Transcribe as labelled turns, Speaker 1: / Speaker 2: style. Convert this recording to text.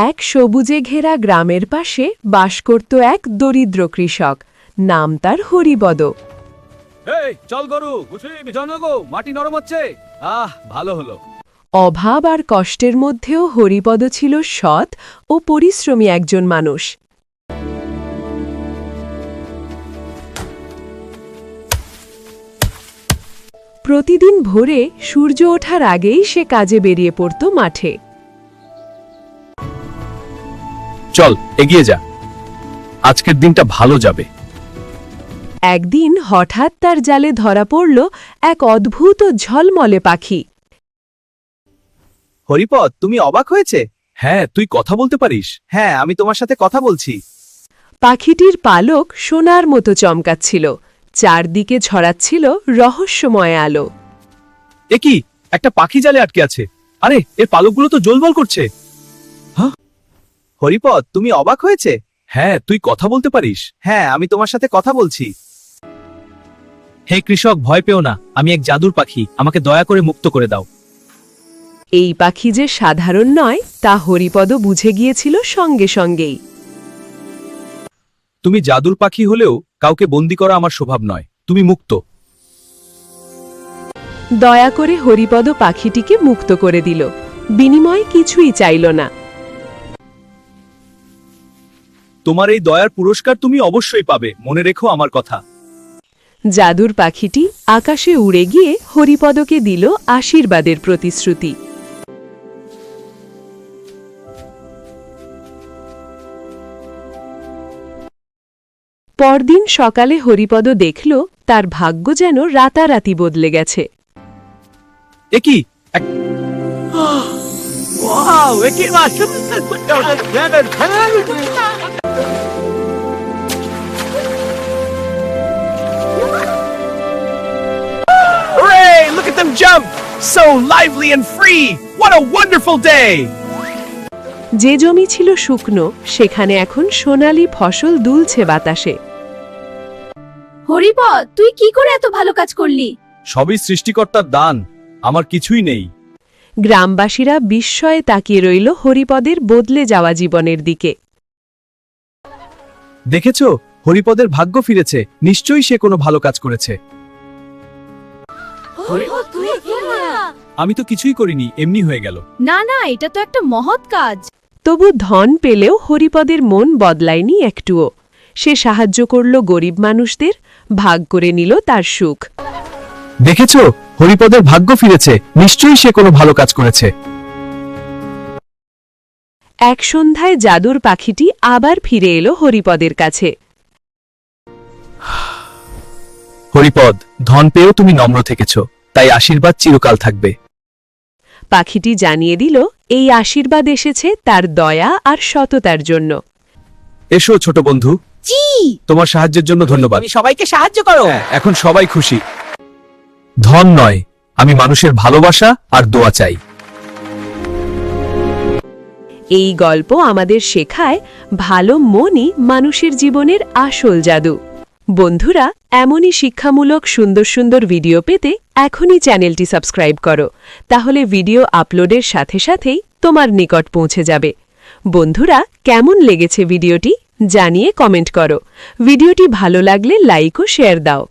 Speaker 1: এক সবুজে ঘেরা গ্রামের পাশে বাস করত এক দরিদ্র কৃষক। নাম তার হরিপদ।
Speaker 2: এই চল গরু গো, মাটি নরম হচ্ছে। ভালো হলো।
Speaker 1: অভাব আর কষ্টের মধ্যেও হরিপদ ছিল সৎ ও পরিশ্রমী একজন মানুষ। প্রতিদিন ভোরে সূর্য ওঠার আগেই সে কাজে বেরিয়ে পড়ত মাঠে।
Speaker 2: চল এগিয়ে যা, আজকের দিনটা ভালো যাবে।
Speaker 1: একদিন হঠাৎ তার জালে ধরা পড়ল এক অদ্ভুত ও ঝলমলে পাখি।
Speaker 3: হরিপদ, তুমি অবাক হয়েছে?
Speaker 2: হ্যাঁ, তুই কথা বলতে পারিস?
Speaker 3: হ্যাঁ, আমি তোমার সাথে কথা বলছি।
Speaker 1: পাখিটির পালক সোনার মতো চমকাচ্ছিল, চারদিকে ছড়াচ্ছিল রহস্যময় আলো।
Speaker 2: এ কি, একটা পাখি জালে আটকে আছে? আরে, এর পালকগুলো তো জ্বলবল করছে।
Speaker 3: হরিপদ, তুমি অবাক হয়েছে?
Speaker 2: হ্যাঁ, তুই কথা বলতে পারিস?
Speaker 3: হ্যাঁ, আমি তোমার সাথে কথা বলছি।
Speaker 2: হে কৃষক, ভয় পেও না, আমি এক জাদুর পাখি, আমাকে দয়া করে মুক্ত করে দাও।
Speaker 1: এই পাখি যে সাধারণ নয় তা হরিপদ বুঝে গিয়েছিল সঙ্গে সঙ্গেই।
Speaker 2: তুমি জাদুর পাখি হলেও কাউকে বন্দি করা আমার স্বভাব নয়, তুমি মুক্ত।
Speaker 1: দয়া করে হরিপদ পাখিটিকে মুক্ত করে দিল, বিনিময়ে কিছুই চাইল না।
Speaker 2: তোমার এই দয়ার পুরস্কার তুমি অবশ্যই পাবে, মনে রেখো আমার কথা।
Speaker 1: জাদুর পাখিটি আকাশে উড়ে গিয়ে হরিপদকে দিল আশীর্বাদের প্রতিশ্রুতি। পরদিন সকালে হরিপদ দেখল তার ভাগ্য যেন রাতারাতি বদলে গেছে।
Speaker 2: এ কি?
Speaker 3: Hooray! Look at them jump! So lively and free! What a wonderful day!
Speaker 1: যে জমি ছিল শুকনো সেখানে এখন সোনালী ফসল দুলছে বাতাসে।
Speaker 4: হরিপদ, তুই কি করে এত ভালো কাজ করলি?
Speaker 2: সবই সৃষ্টিকর্তার দান, আমার কিছুই নেই।
Speaker 1: গ্রামবাসীরা বিস্ময়ে তাকিয়ে রইল হরিপদের বদলে যাওয়া জীবনের দিকে।
Speaker 2: দেখেছো, হরিপদের ভাগ্য ফিরেছে, নিশ্চয়ই সে কোনো ভালো কাজ করেছে। আমি তো কিছুই করিনি, এমনি হয়ে গেল।
Speaker 4: না না, এটা তো একটা মহৎ কাজ।
Speaker 1: তবু ধন পেলেও হরিপদের মন বদলায়নি একটুও। সে সাহায্য করল গরিব মানুষদের, ভাগ করে নিল তার সুখ।
Speaker 2: দেখেছো, হরিপদের ভাগ্য ফিরেছে, নিশ্চয়ই সে কোনো ভালো কাজ করেছে।
Speaker 1: এক সন্ধ্যায় জাদুর পাখিটি আবার ফিরে এলো হরিপদের কাছে।
Speaker 2: হরিপদ, ধন পেয়েও তুমি নম্র থেকেছ, তাই আশীর্বাদ চিরকাল থাকবে।
Speaker 1: পাখিটি জানিয়ে দিল এই আশীর্বাদ এসেছে তার দয়া আর সততার জন্য।
Speaker 2: এসো ছোট বন্ধু।
Speaker 4: জি,
Speaker 2: তোমার সাহায্যের জন্য ধন্যবাদ।
Speaker 3: তুমি সবাইকে সাহায্য করো।
Speaker 2: এখন সবাই খুশি। ধন নয়, আমি মানুষের ভালোবাসা আর দোয়া চাই।
Speaker 1: এই গল্প আমাদের শেখায় ভালো মনই মানুষের জীবনের আসল জাদু। বন্ধুরা, এমনই শিক্ষামূলক সুন্দর সুন্দর ভিডিও পেতে এখনই চ্যানেলটি সাবস্ক্রাইব করো, তাহলে ভিডিও আপলোডের সাথে সাথেই তোমার নিকট পৌঁছে যাবে। বন্ধুরা, কেমন লেগেছে ভিডিওটি জানিয়ে কমেন্ট করো। ভিডিওটি ভালো লাগলে লাইক ও শেয়ার দাও।